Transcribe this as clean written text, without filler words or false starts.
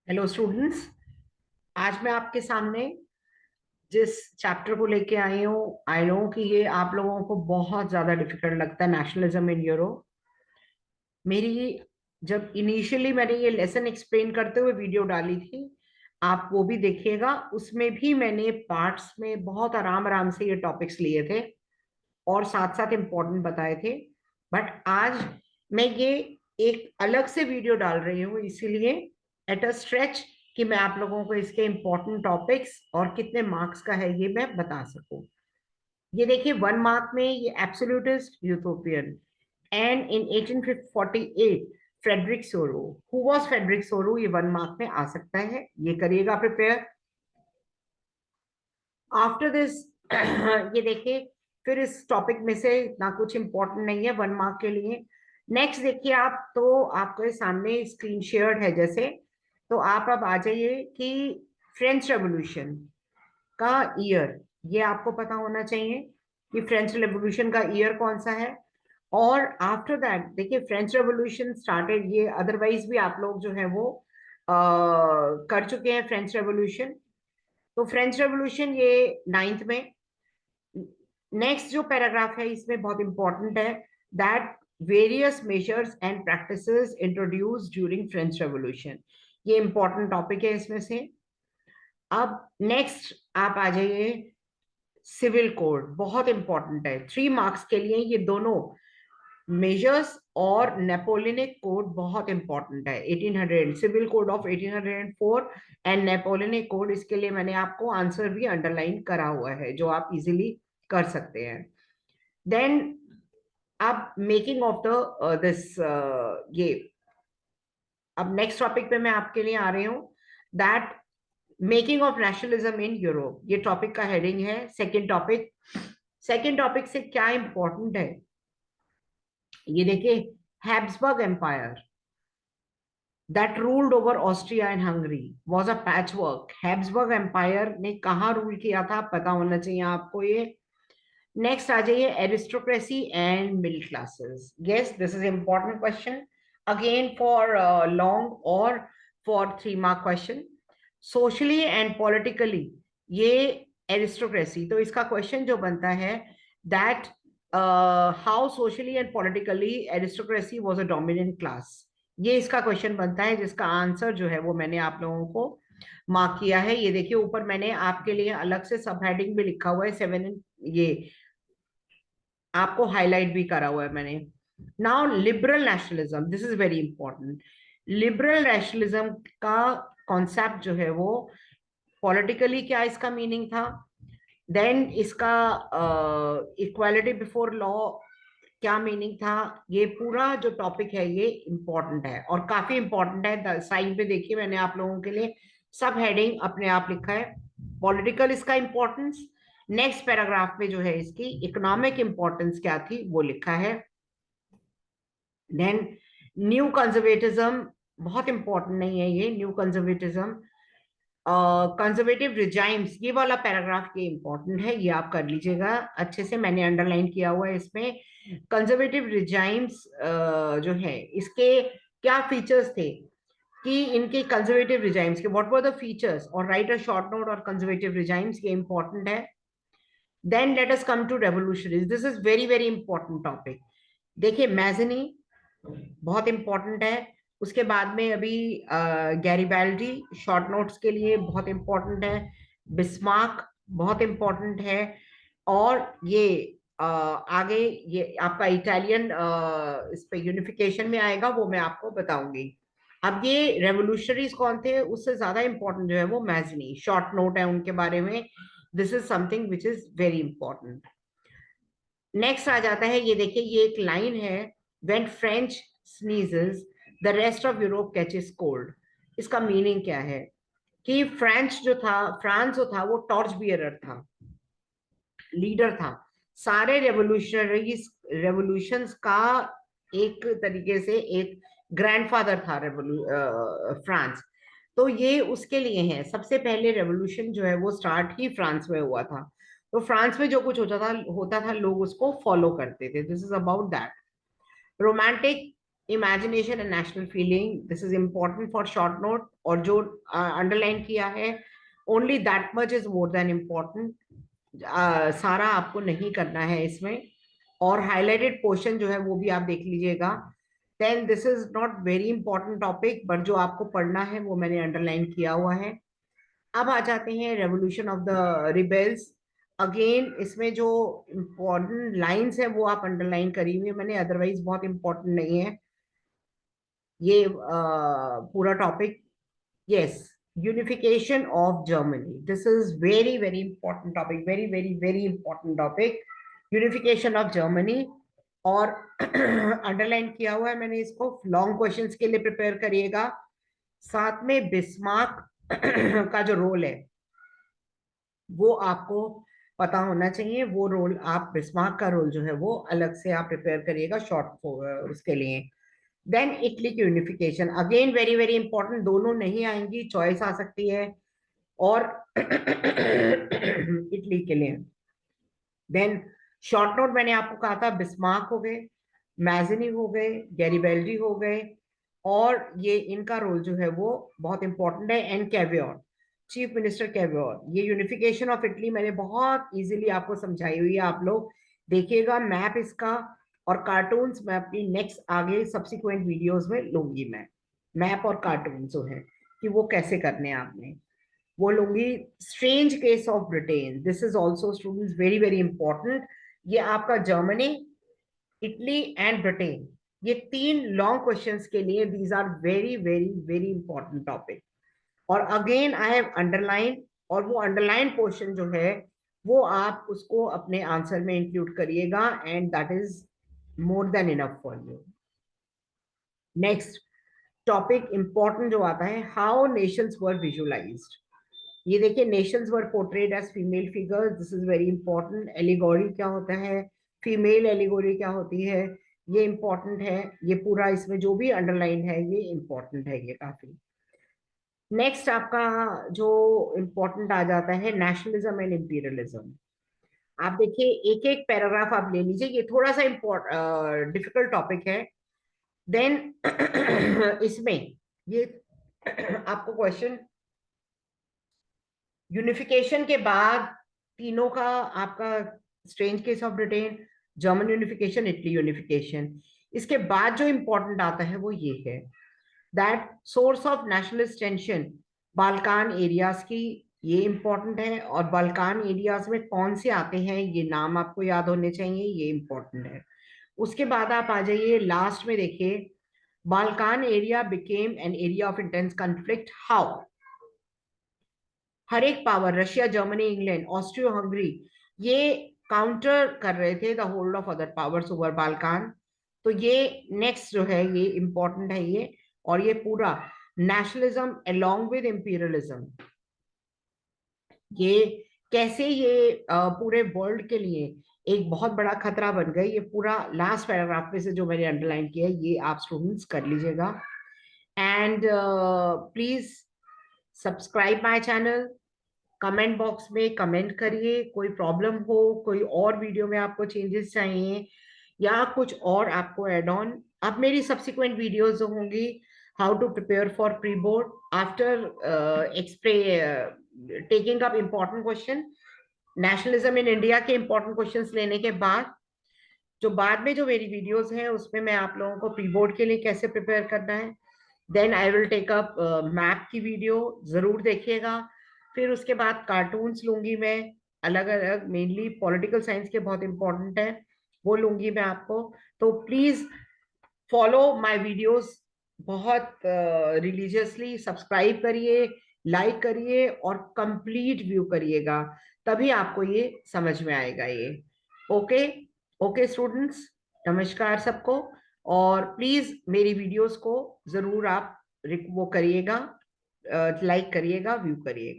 Hello students. आज मैं आपके सामने जिस चैप्टर को लेके आई हूँ, आई नो कि ये आप लोगों को बहुत ज्यादा डिफिकल्ट लगता है, नेशनलिज्म इन यूरोप। मेरी जब इनिशियली मैंने ये लेसन एक्सप्लेन करते हुए वीडियो डाली थी, आप वो भी देखिएगा। उसमें भी मैंने पार्ट्स में बहुत आराम आराम से ये टॉपिक्स लिए थे और साथ साथ इम्पोर्टेंट बताए थे। बट आज मैं ये एक अलग से वीडियो डाल रही हूँ, इसीलिए एट अ स्ट्रेच कि मैं आप लोगों को इसके इम्पोर्टेंट टॉपिक्स और कितने मार्क्स का है ये मैं बता सकूं। ये देखिए, 1 मार्क में ये absolutist utopian and in 1848 Frederic Sorrieu. Who was Frederic Sorrieu, ये 1 मार्क में आ सकता है, ये करिएगा प्रिपेयर। आफ्टर दिस ये देखिए, फिर इस टॉपिक में से इतना कुछ इंपॉर्टेंट नहीं है 1 मार्क के लिए। नेक्स्ट देखिए, आप तो आपके सामने स्क्रीन शेयर्ड है जैसे, तो आप अब आ जाइए कि फ्रेंच रेवोल्यूशन का ईयर, ये आपको पता होना चाहिए कि फ्रेंच रेवोल्यूशन का ईयर कौन सा है। और आफ्टर दैट देखिए, फ्रेंच रेवोल्यूशन स्टार्टेड, ये अदरवाइज भी आप लोग जो है वो कर चुके हैं फ्रेंच रेवोल्यूशन। तो फ्रेंच रेवोल्यूशन ये 9th में। नेक्स्ट जो पैराग्राफ है इसमें बहुत इंपॉर्टेंट है, that various measures and practices introduce during French revolution. ये इंपॉर्टेंट टॉपिक है इसमें से। अब नेक्स्ट आप आ जाइए, सिविल कोड बहुत इंपॉर्टेंट है 3 मार्क्स के लिए। ये दोनों मेजर्स और नेपोलियनिक कोड बहुत इंपॉर्टेंट है। 1800 civil code of 1804 and Napoleonic code, इसके लिए मैंने आपको आंसर भी अंडरलाइन करा हुआ है जो आप इजीली कर सकते हैं। देन अब मेकिंग ऑफ द दिस ये, अब नेक्स्ट टॉपिक पे मैं आपके लिए आ रही हूँ, that making of nationalism in Europe, ये टॉपिक का हेडिंग है। सेकंड टॉपिक, सेकंड टॉपिक से क्या इंपॉर्टेंट है ये देखिए, Habsburg empire that ruled over Austria and Hungary was a patchwork. Habsburg empire ने कहाँ रूल किया था, पता होना चाहिए आपको ये। नेक्स्ट आ जाइए, aristocracy and middle classes. Yes, this is important question again for long और for 3 mark question. Socially and politically ये एरिस्टोक्रेसी, तो इसका क्वेश्चन जो बनता है, that how socially and politically aristocracy was a dominant class, ये इसका क्वेश्चन बनता है, जिसका आंसर जो है वो मैंने आप लोगों को मार्क किया है। ये देखिए, ऊपर मैंने आपके लिए अलग से सब हेडिंग भी लिखा हुआ है 7, ये आपको हाईलाइट भी करा हुआ है मैंने। Now liberal nationalism, this is very important. Liberal nationalism का कॉन्सेप्ट जो है वो पॉलिटिकली क्या इसका मीनिंग था, देन इसका इक्वालिटी बिफोर लॉ क्या मीनिंग था, ये पूरा जो टॉपिक है ये इंपॉर्टेंट है और काफी इंपॉर्टेंट है। साइड पे देखिए, मैंने आप लोगों के लिए सब हेडिंग अपने आप लिखा है। पॉलिटिकल इसका इंपॉर्टेंस, नेक्स्ट पैराग्राफ में जो है इसकी इकोनॉमिक इंपॉर्टेंस क्या थी वो लिखा है। देन न्यू कंजर्वेटिज्म, बहुत इंपॉर्टेंट नहीं है ये न्यू कंजर्वेटिज्म। कंजर्वेटिव रिजाइम्स, ये वाला पैराग्राफ ये इंपॉर्टेंट है, ये आप कर लीजिएगा अच्छे से, मैंने अंडरलाइन किया हुआ है इसमें। कंजर्वेटिव रिजाइम्स जो है इसके क्या फीचर्स थे, कि इनके कंजर्वेटिव रिजाइम्स के व्हाट वर द फीचर्स, और राइट अ शॉर्ट नोट और कंजर्वेटिव रिजाइम्स, ये इंपॉर्टेंट है। Then let us come to revolutionaries, this is very very important topic. देखिए, मैजनी बहुत इंपॉर्टेंट है। उसके बाद में अभी गैरिबाल्डी शॉर्ट नोट्स के लिए बहुत इंपॉर्टेंट है। बिस्मार्क बहुत इंपॉर्टेंट है। और ये आगे ये आपका इटालियन इस पे यूनिफिकेशन में आएगा, वो मैं आपको बताऊंगी। अब ये रेवोल्यूशनरीज कौन थे, उससे ज्यादा इंपॉर्टेंट जो है वो मैजनी, शॉर्ट नोट है उनके बारे में। This is something which is very important. Next आ जाता है, ये देखिए, ये एक लाइन है, when French sneezes the rest of Europe catches cold. इसका मीनिंग क्या है, कि फ्रेंच जो था, फ्रांस जो था वो टॉर्च बियरर था, लीडर था सारे रेवोल्यूशनरीज, रेवोल्यूशंस का एक तरीके से एक ग्रैंडफादर था फ्रांस। तो ये उसके लिए है, सबसे पहले रेवोल्यूशन जो है वो स्टार्ट ही फ्रांस में हुआ था। तो फ्रांस में जो कुछ होता था लोग उसको फॉलो करते थे। This is about that. Romantic imagination and national feeling, this is important for short note, और जो अंडरलाइन किया है only that much is more then important, सारा आपको नहीं करना है इसमें। और हाईलाइटेड पोर्शन जो है वो भी आप देख लीजिएगा। Then this is not very important topic, but जो आपको पढ़ना है वो मैंने अंडरलाइन किया हुआ है। अब आ जाते हैं revolution of the rebels. Again इसमें जो इम्पोर्टेंट लाइंस है वो आप अंडरलाइन करी हुई है मैंने, अदरवाइज बहुत इंपॉर्टेंट नहीं है ये पूरा topic. Yes, unification of Germany, this is very very important topic, very very very important topic, unification of Germany. और अंडरलाइन किया हुआ है मैंने इसको, लॉन्ग क्वेश्चंस के लिए प्रिपेयर करिएगा। साथ में बिस्मार्क का जो रोल है वो आपको पता होना चाहिए, वो रोल आप, बिस्मार्क का रोल जो है वो अलग से आप प्रिपेयर करिएगा शॉर्ट उसके लिए। देन इटली की unification, again very very important, दोनों नहीं आएंगी, चॉइस आ सकती है और इटली के लिए। देन शॉर्ट नोट मैंने आपको कहा था, बिस्मार्क हो गए, मैजनी हो गए, गैरिबेल्डी हो गए, और ये इनका रोल जो है वो बहुत इंपॉर्टेंट है। एंड कैवियोर, चीफ मिनिस्टर कैवियोर, ये यूनिफिकेशन ऑफ इटली मैंने बहुत इजीली आपको समझाई हुई है, आप लोग देखिएगा मैप इसका, और कार्टून्स मैं अपनी नेक्स्ट आगे सब्सिक्वेंट वीडियोस में लूंगी, मैं मैप और कार्टून जो है कि वो कैसे करने हैं आपने वो लूंगी। Strange case of Britain, this is also students very very important. ये आपका जर्मनी, इटली एंड ब्रिटेन, ये तीन लॉन्ग क्वेश्चंस के लिए these are very very very important topic. और अगेन आई हैव अंडरलाइन, और वो अंडरलाइन पोर्शन जो है वो आप उसको अपने आंसर में इंक्लूड करिएगा, and that is more than enough for you. Next topic important जो आता है, हाउ नेशंस वर विजुअलाइज्ड। ये देखिए, nations were portrayed as female figures, this is very important. Allegory क्या होता है, फीमेल एलिगोरी क्या होती है, ये इंपॉर्टेंट है। ये पूरा इसमें जो भी अंडरलाइन है ये इंपॉर्टेंट है, ये काफी। नेक्स्ट आपका जो इंपॉर्टेंट आ जाता है, नेशनलिज्म एंड इंपीरियलिज्म। आप देखिए एक एक पैराग्राफ आप ले लीजिए, ये थोड़ा सा डिफिकल्ट टॉपिक है। देन इसमें ये आपको क्वेश्चन, यूनिफिकेशन के बाद तीनों का आपका, strange case of Britain, German unification, Italy unification, इसके बाद जो इंपॉर्टेंट आता है वो ये है, that source of nationalist tension, Balkan areas की, ये इंपॉर्टेंट है। और बाल्कान एरियाज में कौन से आते हैं ये नाम आपको याद होने चाहिए, ये इंपॉर्टेंट है। उसके बाद आप आ जाइए लास्ट में, देखिए Balkan area became an area of intense conflict, how. हर एक power, Russia, Germany, England, Austro Hungary, ये काउंटर कर रहे थे the hold of other powers over Balkan. तो ये नेक्स्ट जो है ये इंपॉर्टेंट है ये। और ये पूरा नेशनलिज्म अलोंग विद इंपीरियलिज्म, ये कैसे ये पूरे वर्ल्ड के लिए एक बहुत बड़ा खतरा बन गए, ये पूरा लास्ट पैराग्राफ में से जो मैंने अंडरलाइन किया है ये आप स्टूडेंट्स कर लीजिएगा। And please subscribe my channel, comment box में कमेंट करिए, कोई प्रॉब्लम हो, कोई और वीडियो में आपको चेंजेस चाहिए या कुछ और आपको ऐड ऑन। अब मेरी सब्सिक्वेंट वीडियोस जो होंगी, how to prepare for pre board after taking up important question, nationalism in India के इम्पोर्टेंट क्वेश्चंस लेने के बाद, जो बाद में जो मेरी वीडियोस हैं उसमें मैं आप लोगों को प्री बोर्ड के लिए कैसे प्रिपेयर करना है, then I will take up map की वीडियो, जरूर देखिएगा। फिर उसके बाद कार्टून्स लूंगी मैं अलग अलग, मेनली पॉलिटिकल साइंस के बहुत इंपॉर्टेंट है, वो लूंगी मैं आपको। तो प्लीज फॉलो माय वीडियोस, बहुत रिलीजियसली सब्सक्राइब करिए, लाइक करिए और कंप्लीट व्यू करिएगा, तभी आपको ये समझ में आएगा ये। ओके, ओके स्टूडेंट्स, नमस्कार सबको। और प्लीज मेरी वीडियोस को जरूर आप वो करिएगा, लाइक करिएगा, व्यू करिएगा।